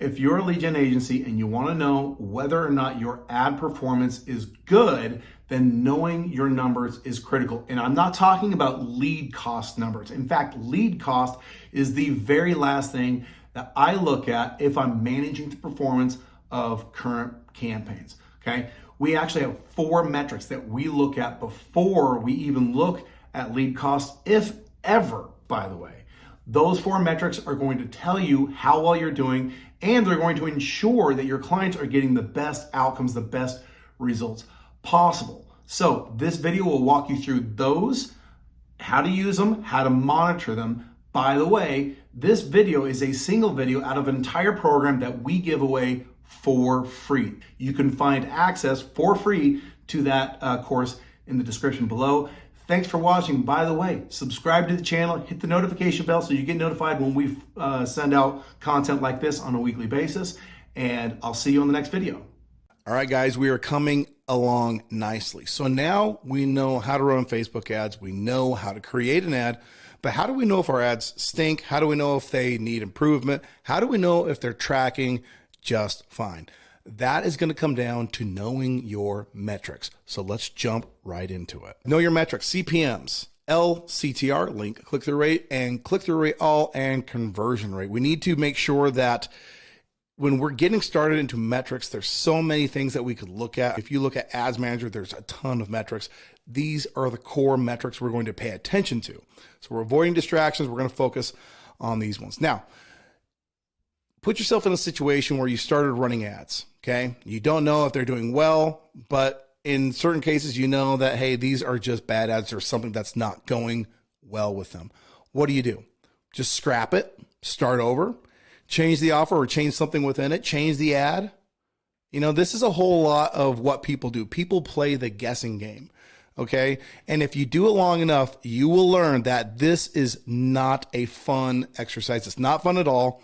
If you're a lead gen agency and you want to know whether or not your ad performance is good, then knowing your numbers is critical. And I'm not talking about lead cost numbers. In fact, lead cost is the very last thing that I look at if I'm managing the performance of current campaigns. Okay. We actually have 4 metrics that we look at before we even look at lead cost, if ever, by the way. Those 4 metrics are going to tell you how well you're doing, and they're going to ensure that your clients are getting the best outcomes, the best results possible. So this video will walk you through those, how to use them, how to monitor them. By the way, this video is a single video out of an entire program that we give away for free. You can find access for free to that course in the description below. Thanks for watching. By the way, subscribe to the channel, hit the notification bell so you get notified when we send out content like this on a weekly basis, and I'll see you on the next video. All right, guys, we are coming along nicely. So now we know how to run Facebook ads. We know how to create an ad, but how do we know if our ads stink? How do we know if they need improvement? How do we know if they're tracking just fine? That is going to come down to knowing your metrics. So let's jump right into it. Know your metrics: CPMs, LCTR, link click-through rate, and click-through rate all, and conversion rate. We need to make sure that when we're getting started into metrics, there's so many things that we could look at. If you look at Ads Manager, there's a ton of metrics. These are the core metrics we're going to pay attention to. So we're avoiding distractions. We're going to focus on these ones. Now, put yourself in a situation where you started running ads, okay? You don't know if they're doing well, but in certain cases, you know that, hey, these are just bad ads or something that's not going well with them. What do? Just scrap it, start over, change the offer or change something within it, change the ad. You know, this is a whole lot of what people do. People play the guessing game, okay? And if you do it long enough, you will learn that this is not a fun exercise. It's not fun at all.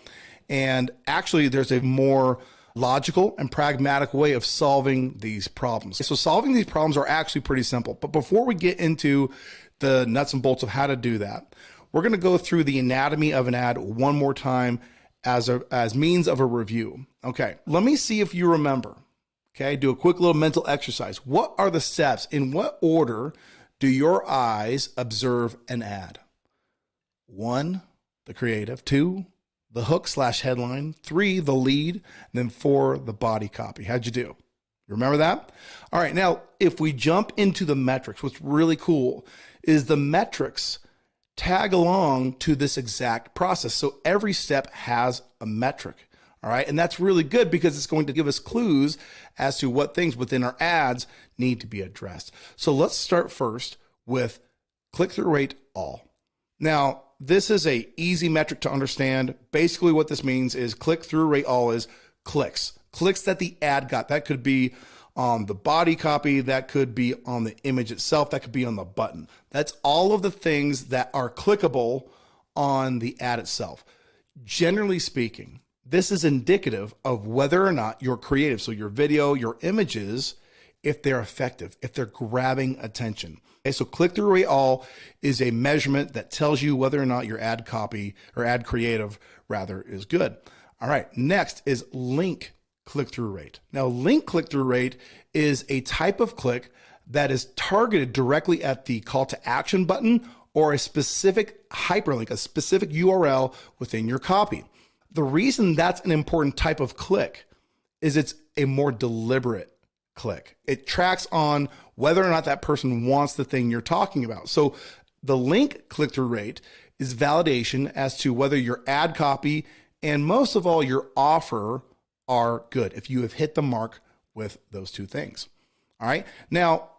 And actually, there's a more logical and pragmatic way of solving these problems. So solving these problems are actually pretty simple. But before we get into the nuts and bolts of how to do that, we're going to go through the anatomy of an ad one more time as means of a review. Okay, let me see if you remember. Okay, do a quick little mental exercise. What are the steps? In what order do your eyes observe an ad? 1, the creative. 2, the hook / headline. 3, the lead. And then 4, the body copy. How'd you do? You remember that? All right. Now, if we jump into the metrics, what's really cool is the metrics tag along to this exact process. So every step has a metric. All right. And that's really good because it's going to give us clues as to what things within our ads need to be addressed. So let's start first with click-through rate all. Now, this is an easy metric to understand. Basically, what this means is click-through rate all is clicks that the ad got. That could be on the body copy, that could be on the image itself, that could be on the button. That's all of the things that are clickable on the ad itself. Generally speaking, this is indicative of whether or not your creative, so your video, your images, if they're effective, if they're grabbing attention. Okay, so click-through rate all is a measurement that tells you whether or not your ad copy or ad creative rather is good. All right, next is link click-through rate. Now, link click-through rate is a type of click that is targeted directly at the call to action button or a specific hyperlink, a specific URL within your copy. The reason that's an important type of click is it's a more deliberate click. It tracks on whether or not that person wants the thing you're talking about. So the link click-through rate is validation as to whether your ad copy and most of all your offer are good, if you have hit the mark with those two things. All right. Now,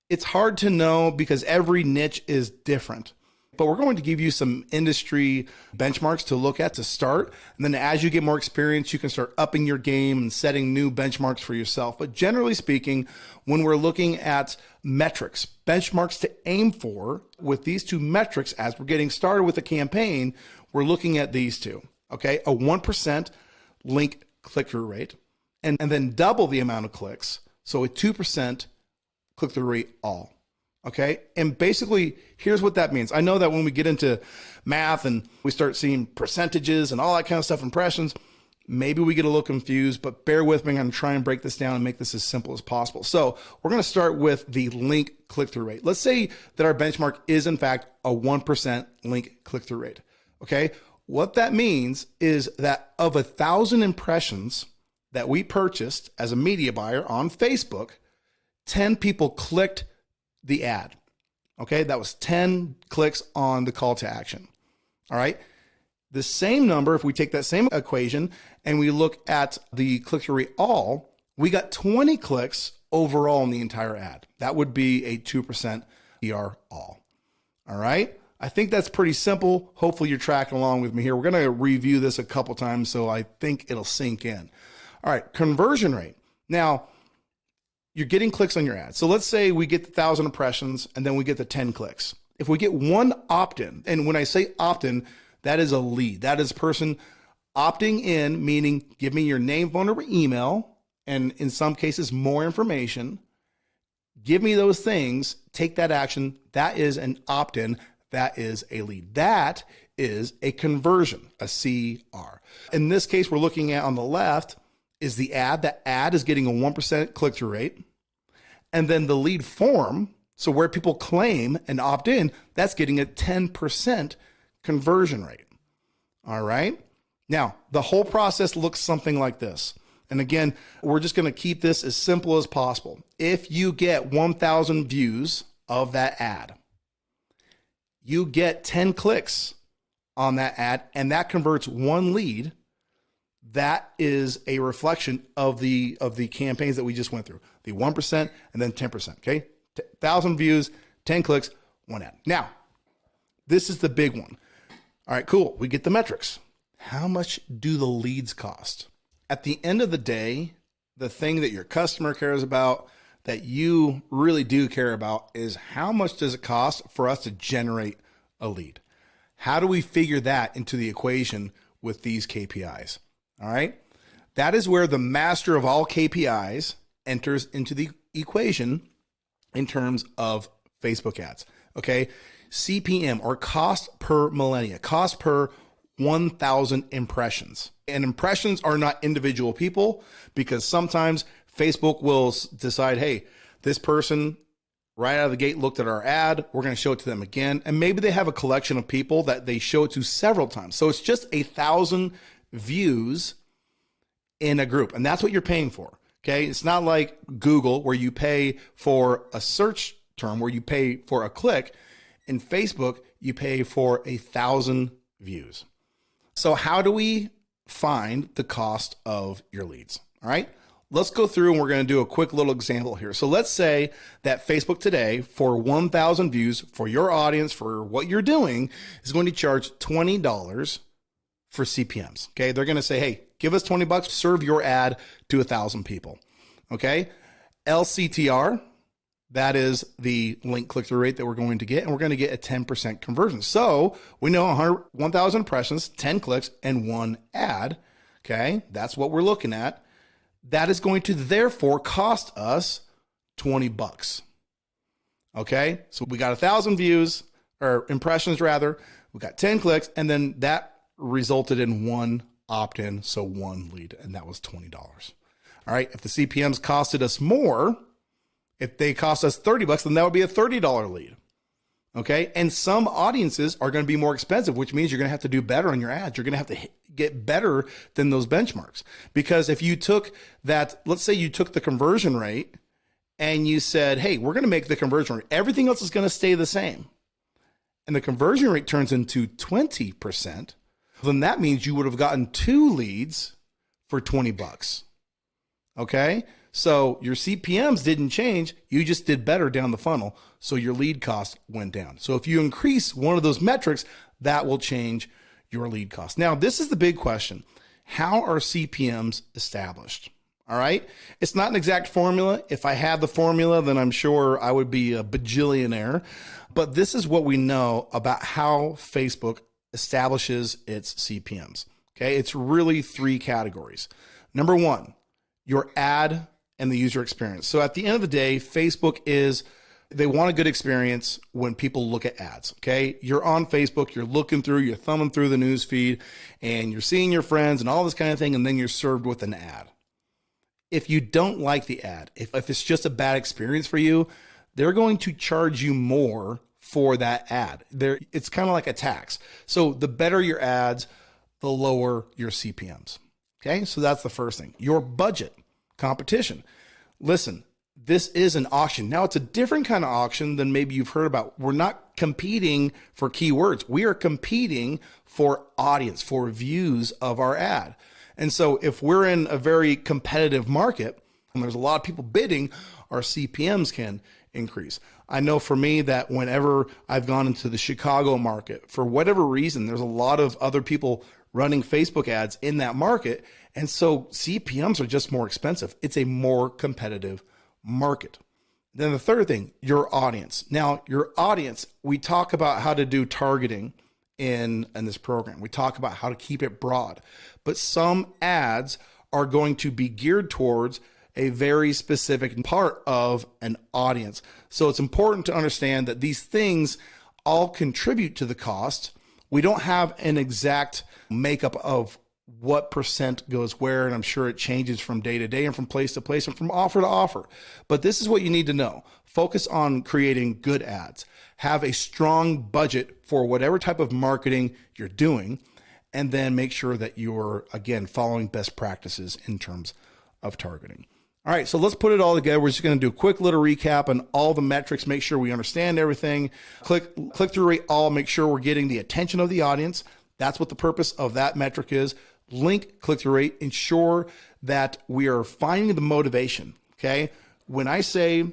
it's hard to know because every niche is different, but we're going to give you some industry benchmarks to look at to start. And then as you get more experience, you can start upping your game and setting new benchmarks for yourself. But generally speaking, when we're looking at metrics, benchmarks to aim for with these two metrics, as we're getting started with a campaign, we're looking at these two. Okay. A 1% link click-through rate, and then double the amount of clicks. So a 2% click-through rate all. Okay. And basically, here's what that means. I know that when we get into math and we start seeing percentages and all that kind of stuff, impressions, maybe we get a little confused, but bear with me. I'm going to try and break this down and make this as simple as possible. So we're going to start with the link click-through rate. Let's say that our benchmark is in fact a 1% link click-through rate. Okay. What that means is that of 1,000 impressions that we purchased as a media buyer on Facebook, 10 people clicked the ad. Okay. That was 10 clicks on the call to action. All right. The same number, if we take that same equation and we look at the click-through rate all, we got 20 clicks overall in the entire ad. That would be a 2% CR all. All right. I think that's pretty simple. Hopefully you're tracking along with me here. We're going to review this a couple times, so I think it'll sink in. All right. Conversion rate. Now, you're getting clicks on your ad. So let's say we get the 1,000 impressions and then we get the 10 clicks. If we get one opt-in, and when I say opt-in, that is a lead. That is a person opting in, meaning give me your name, phone number, email, and in some cases, more information. Give me those things, take that action. That is an opt-in. That is a lead. That is a conversion, a CR. In this case, we're looking at on the left is the ad. That ad is getting a 1% click-through rate. And then the lead form, so where people claim and opt in, that's getting a 10% conversion rate. All right. Now, the whole process looks something like this. And again, we're just going to keep this as simple as possible. If you get 1,000 views of that ad, you get 10 clicks on that ad, and that converts one lead. That is a reflection of the campaigns that we just went through, the 1% and then 10%. Okay. 1,000 views, 10 clicks, one ad. Now, this is the big one. All right, cool. We get the metrics. How much do the leads cost? At the end of the day, the thing that your customer cares about, that you really do care about, is how much does it cost for us to generate a lead? How do we figure that into the equation with these KPIs? All right. That is where the master of all KPIs enters into the equation in terms of Facebook ads. Okay. CPM, or cost per millennia, cost per 1,000 impressions. And impressions are not individual people, because sometimes Facebook will decide, hey, this person right out of the gate looked at our ad, we're going to show it to them again. And maybe they have a collection of people that they show it to several times. So it's just 1,000 views in a group. And that's what you're paying for. Okay. It's not like Google where you pay for a search term, where you pay for a click. In Facebook, you pay for 1,000 views. So how do we find the cost of your leads? All right, let's go through and we're going to do a quick little example here. So let's say that Facebook today, for 1,000 views, for your audience, for what you're doing, is going to charge $20 for CPMs. Okay, they're going to say, hey, give us $20, serve your ad to 1,000 people. Okay, LCTR. That is the link click-through rate that we're going to get, and we're going to get a 10% conversion. So we know 1,000 impressions, 10 clicks, and one ad. Okay, that's what we're looking at. That is going to therefore cost us $20. Okay, so we got 1,000 views, or impressions rather. We got 10 clicks, and then that resulted in one opt-in, so one lead, and that was $20. All right, if the CPMs costed us more, if they cost us $30, then that would be a $30 lead. Okay. And some audiences are going to be more expensive, which means you're going to have to do better on your ads. You're going to have to get better than those benchmarks. Because if you took that, let's say you took the conversion rate and you said, hey, we're going to make the conversion rate, everything else is going to stay the same, and the conversion rate turns into 20%, then that means you would have gotten 2 leads for $20. Okay. So your CPMs didn't change. You just did better down the funnel. So your lead cost went down. So if you increase one of those metrics, that will change your lead cost. Now, this is the big question. How are CPMs established? All right. It's not an exact formula. If I had the formula, then I'm sure I would be a bajillionaire. But this is what we know about how Facebook establishes its CPMs. Okay. It's really 3 categories. Number 1, your ad and the user experience. So at the end of the day, Facebook is they want a good experience when people look at ads. Okay. You're on Facebook, you're looking through, you're thumbing through the news feed, and you're seeing your friends and all this kind of thing. And then you're served with an ad. If you don't like the ad, if it's just a bad experience for you, they're going to charge you more for that ad. It's kind of like a tax. So the better your ads, the lower your CPMs. Okay. So that's the first thing. Your budget, competition. Listen, this is an auction. Now it's a different kind of auction than maybe you've heard about. We're not competing for keywords. We are competing for audience, for views of our ad. And so if we're in a very competitive market and there's a lot of people bidding, our CPMs can increase. I know for me that whenever I've gone into the Chicago market, for whatever reason, there's a lot of other people running Facebook ads in that market. And so CPMs are just more expensive. It's a more competitive market. Then the third thing, your audience. Now, your audience, we talk about how to do targeting in this program. We talk about how to keep it broad, but some ads are going to be geared towards a very specific part of an audience. So it's important to understand that these things all contribute to the cost. We don't have an exact makeup of what percent goes where, and I'm sure it changes from day to day and from place to place and from offer to offer. But this is what you need to know. Focus on creating good ads. Have a strong budget for whatever type of marketing you're doing, and then make sure that you're, again, following best practices in terms of targeting. All right, so let's put it all together. We're just going to do a quick little recap on all the metrics, make sure we understand everything. Click-through rate all, make sure we're getting the attention of the audience. That's what the purpose of that metric is. Link click-through rate, ensure that we are finding the motivation, okay? When I say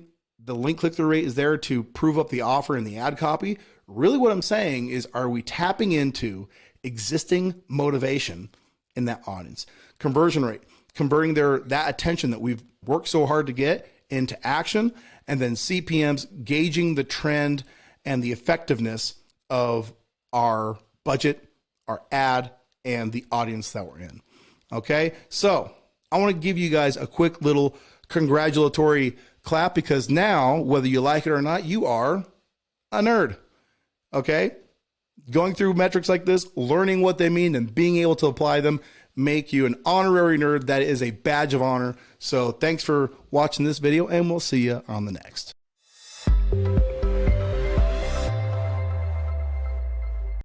the link click-through rate is there to prove up the offer in the ad copy, really what I'm saying is, are we tapping into existing motivation in that audience? Conversion rate, converting that attention that we've worked so hard to get into action, and then CPMs, gauging the trend and the effectiveness of our budget, our ad, and the audience that we're in. Okay, so I want to give you guys a quick little congratulatory clap, because now, whether you like it or not, you are a nerd. Okay, going through metrics like this, learning what they mean and being able to apply them make you an honorary nerd. That is a badge of honor. So thanks for watching this video, and we'll see you on the next.